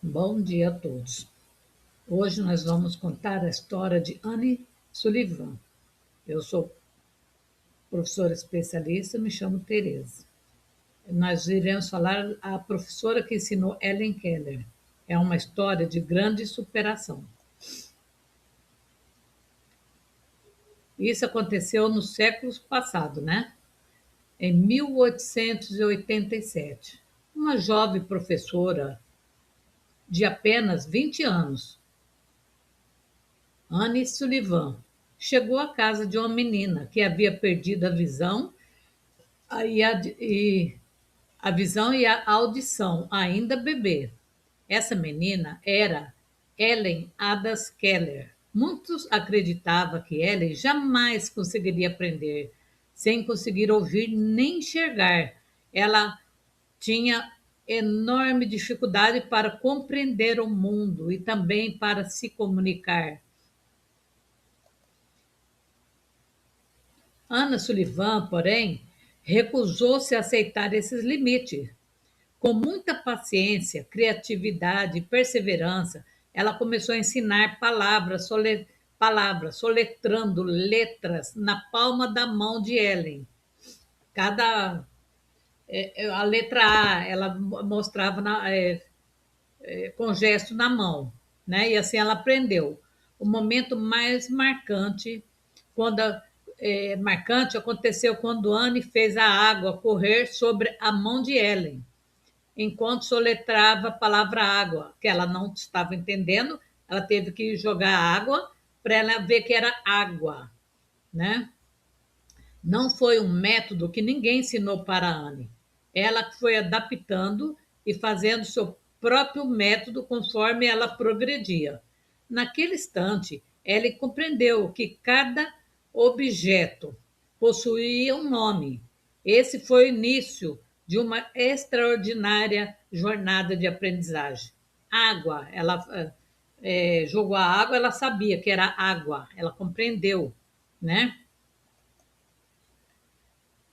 Bom dia a todos. Hoje nós vamos contar a história de Anne Sullivan. Eu sou professora especialista, me chamo Tereza. Nós iremos falar a professora que ensinou Helen Keller. É uma história de grande superação. Isso aconteceu no século passado, né? Em 1887. Uma jovem professora de apenas 20 anos, Anne Sullivan, chegou à casa de uma menina que havia perdido a visão a visão e a audição, ainda bebê. Essa menina era Ellen Adas Keller. Muitos acreditavam que Ellen jamais conseguiria aprender sem conseguir ouvir nem enxergar. Ela tinha enorme dificuldade para compreender o mundo e também para se comunicar. Ana Sullivan, porém, recusou-se a aceitar esses limites. Com muita paciência, criatividade e perseverança, ela começou a ensinar palavras, soletrando letras na palma da mão de Ellen. Cada a letra A ela mostrava com gesto na mão, né? E assim ela aprendeu. O momento mais quando marcante aconteceu quando Anne fez a água correr sobre a mão de Ellen enquanto soletrava a palavra água, que ela não estava entendendo, ela teve que jogar água para ela ver que era água, né? Não foi um método que ninguém ensinou para a Anne. Ela foi adaptando e fazendo seu próprio método conforme ela progredia. Naquele instante, ela compreendeu que cada objeto possuía um nome. Esse foi o início de uma extraordinária jornada de aprendizagem. Água, ela jogou a água, ela sabia que era água, ela compreendeu, né?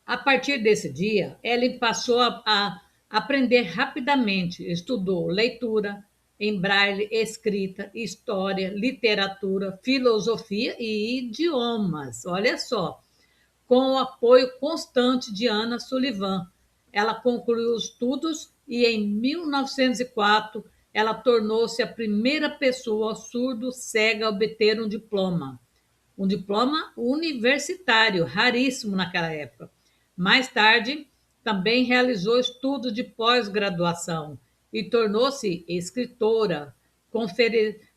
A partir desse dia, Ellen passou a aprender rapidamente. Estudou leitura, em braille, escrita, história, literatura, filosofia e idiomas. Olha só, com o apoio constante de Anna Sullivan. Ela concluiu os estudos e, em 1904, ela tornou-se a primeira pessoa surdo-cega a obter um diploma universitário, raríssimo naquela época. Mais tarde, também realizou estudos de pós-graduação e tornou-se escritora,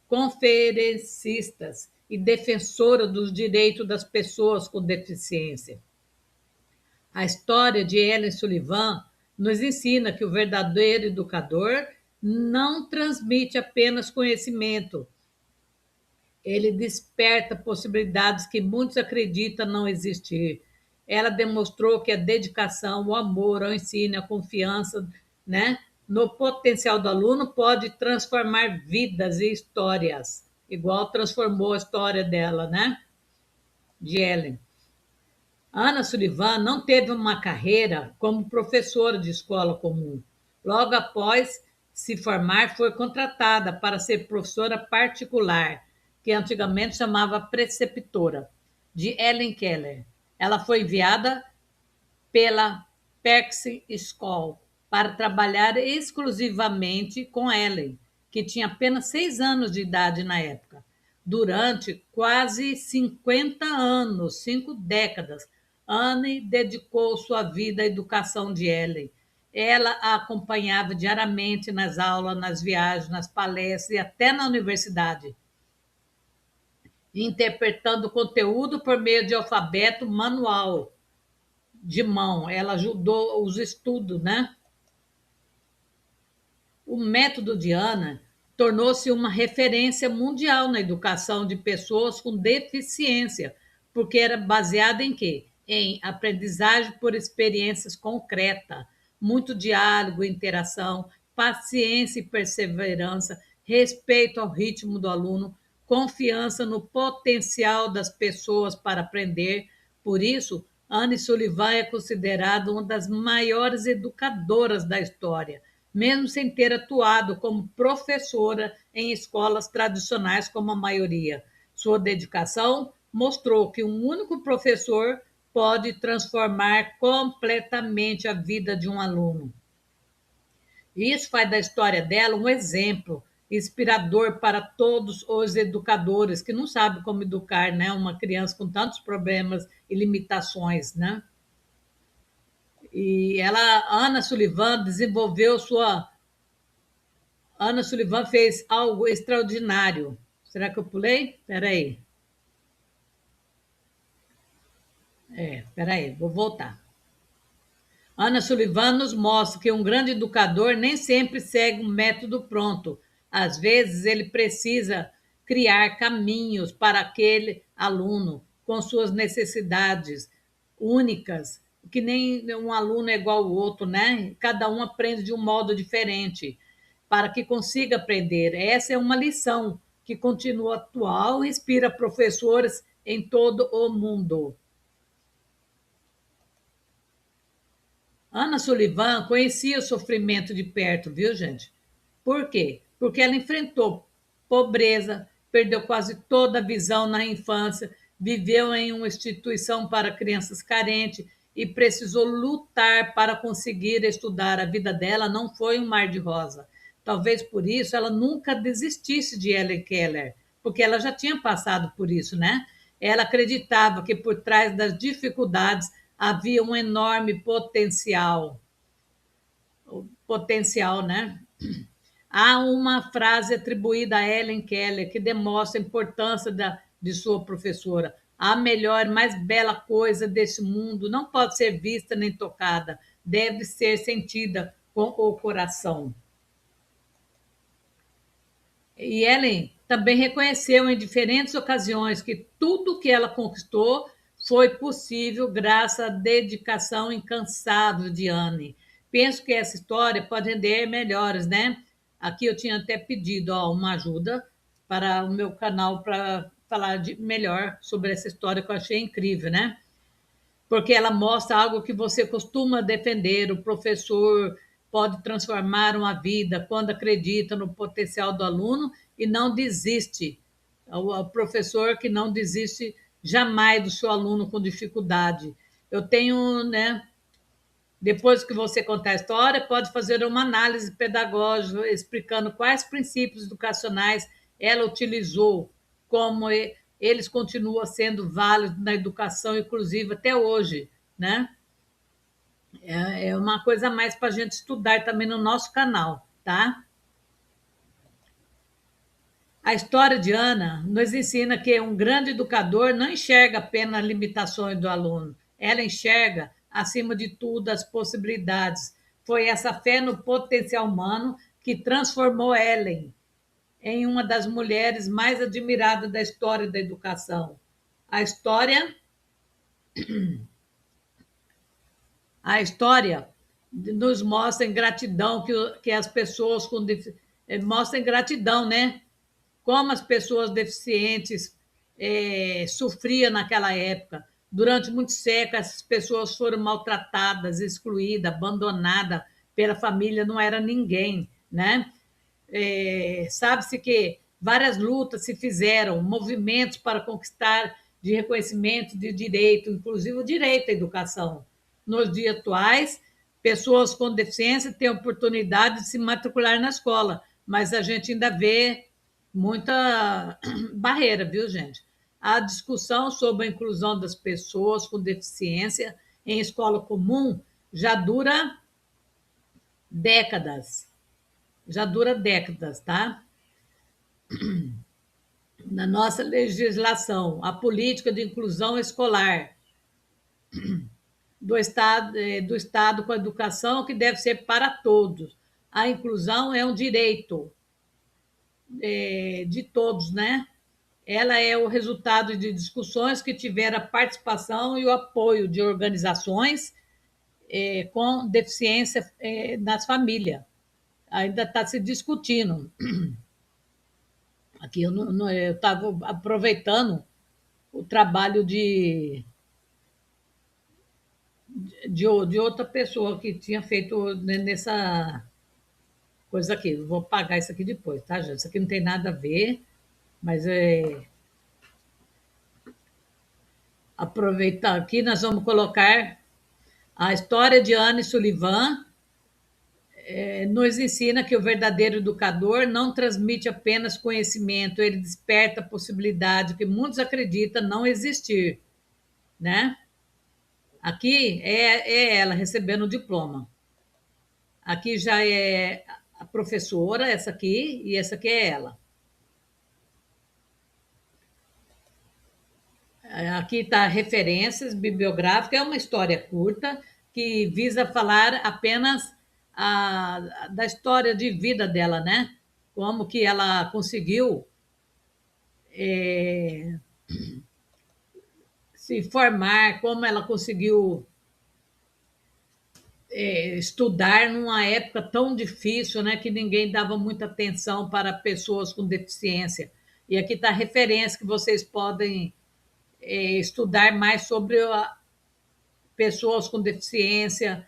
conferencista e defensora dos direitos das pessoas com deficiência. A história de Ellen Sullivan nos ensina que o verdadeiro educador não transmite apenas conhecimento, ele desperta possibilidades que muitos acreditam não existir. Ela demonstrou que a dedicação, o amor ao ensino, a confiança, né, no potencial do aluno pode transformar vidas e histórias, igual transformou a história dela, né, de Ellen. Ana Sullivan não teve uma carreira como professora de escola comum. Logo após se formar, foi contratada para ser professora particular, que antigamente chamava preceptora, de Ellen Keller. Ela foi enviada pela Perkins School para trabalhar exclusivamente com Ellen, que tinha apenas 6 anos de idade na época. Durante quase 50 anos, 5 décadas, Anne dedicou sua vida à educação de Ellen. Ela a acompanhava diariamente nas aulas, nas viagens, nas palestras e até na universidade, interpretando conteúdo por meio de alfabeto manual de mão. Ela ajudou os estudos, né? O método de Ana tornou-se uma referência mundial na educação de pessoas com deficiência, porque era baseada em quê? Em aprendizagem por experiências concretas, muito diálogo, interação, paciência e perseverança, respeito ao ritmo do aluno, confiança no potencial das pessoas para aprender. Por isso, Anne Sullivan é considerada uma das maiores educadoras da história. mesmo sem ter atuado como professora em escolas tradicionais como a maioria. Sua dedicação mostrou que um único professor pode transformar completamente a vida de um aluno. Isso faz da história dela um exemplo inspirador para todos os educadores que não sabem como educar, né, uma criança com tantos problemas e limitações, né? E ela, Ana Sullivan fez algo extraordinário. Será que eu pulei? Espera aí. Espera aí, vou voltar. Ana Sullivan nos mostra que um grande educador nem sempre segue um método pronto. Às vezes, ele precisa criar caminhos para aquele aluno com suas necessidades únicas, que nem um aluno é igual ao outro, né? Cada um aprende de um modo diferente, para que consiga aprender. Essa é uma lição que continua atual e inspira professores em todo o mundo. Ana Sullivan conhecia o sofrimento de perto, viu, gente? Por quê? Porque ela enfrentou pobreza, perdeu quase toda a visão na infância, viveu em uma instituição para crianças carentes e precisou lutar para conseguir estudar. A vida dela não foi um mar de rosa. Talvez por isso ela nunca desistisse de Helen Keller, porque ela já tinha passado por isso, né? Ela acreditava que por trás das dificuldades havia um enorme potencial, né? Há uma frase atribuída a Helen Keller que demonstra a importância de sua professora. A melhor, mais bela coisa desse mundo não pode ser vista nem tocada, deve ser sentida com o coração. E Ellen também reconheceu em diferentes ocasiões que tudo que ela conquistou foi possível graças à dedicação incansável de Anne. Penso que essa história pode render melhores, né? Aqui eu tinha até pedido uma ajuda para o meu canal para falar melhor sobre essa história que eu achei incrível, né? Porque ela mostra algo que você costuma defender. O professor pode transformar uma vida quando acredita no potencial do aluno e não desiste. O professor que não desiste jamais do seu aluno com dificuldade. Eu tenho, né? Depois que você contar a história, pode fazer uma análise pedagógica explicando quais princípios educacionais ela utilizou, como eles continuam sendo válidos na educação inclusiva até hoje, né? É uma coisa a mais para a gente estudar também no nosso canal, tá? A história de Ana nos ensina que um grande educador não enxerga apenas as limitações do aluno, ela enxerga, acima de tudo, as possibilidades. Foi essa fé no potencial humano que transformou Ellen em uma das mulheres mais admiradas da história da educação. A história, a história nos mostra em gratidão que as pessoas mostra em gratidão, né? Como as pessoas deficientes sofriam naquela época. Durante muitos séculos, essas pessoas foram maltratadas, excluídas, abandonadas pela família, não era ninguém, né? Sabe-se que várias lutas se fizeram, movimentos para conquistar de reconhecimento de direito, inclusive o direito à educação. Nos dias atuais, pessoas com deficiência têm oportunidade de se matricular na escola, mas a gente ainda vê muita barreira, viu, gente? A discussão sobre a inclusão das pessoas com deficiência em escola comum já dura décadas. Já dura décadas, tá? Na nossa legislação, a política de inclusão escolar do Estado com a educação que deve ser para todos. A inclusão é um direito de todos, né? Ela é o resultado de discussões que tiveram a participação e o apoio de organizações com deficiência nas famílias. Ainda está se discutindo. Aqui eu estava aproveitando o trabalho de outra pessoa que tinha feito nessa. coisa aqui. Vou pagar isso aqui depois, tá, gente? Isso aqui não tem nada a ver, mas aproveitar aqui, nós vamos colocar a história de Anne Sullivan. Nos ensina que o verdadeiro educador não transmite apenas conhecimento, ele desperta a possibilidade que muitos acreditam não existir, né? Aqui é ela recebendo o diploma. Aqui já é a professora, essa aqui, e essa aqui é ela. Aqui está referências bibliográficas, é uma história curta que visa falar apenas da história de vida dela, né? Como que ela conseguiu se formar, como ela conseguiu estudar numa época tão difícil, né, que ninguém dava muita atenção para pessoas com deficiência. E aqui está a referência que vocês podem estudar mais sobre pessoas com deficiência,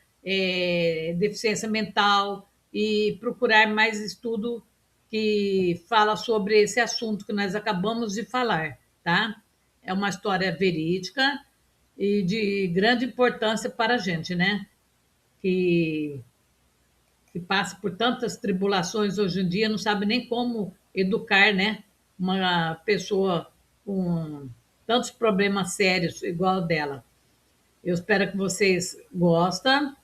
deficiência mental, e procurar mais estudo que fala sobre esse assunto que nós acabamos de falar, tá? É uma história verídica e de grande importância para a gente, né? Que, que passa por tantas tribulações hoje em dia, não sabe nem como educar, né? Uma pessoa com tantos problemas sérios igual dela. Eu espero que vocês gostem.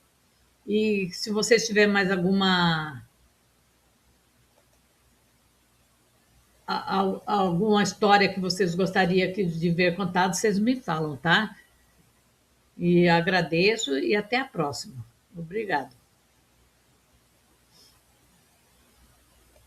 E se vocês tiverem mais alguma história que vocês gostariam de ver contada, vocês me falam, tá? E agradeço e até a próxima. Obrigada.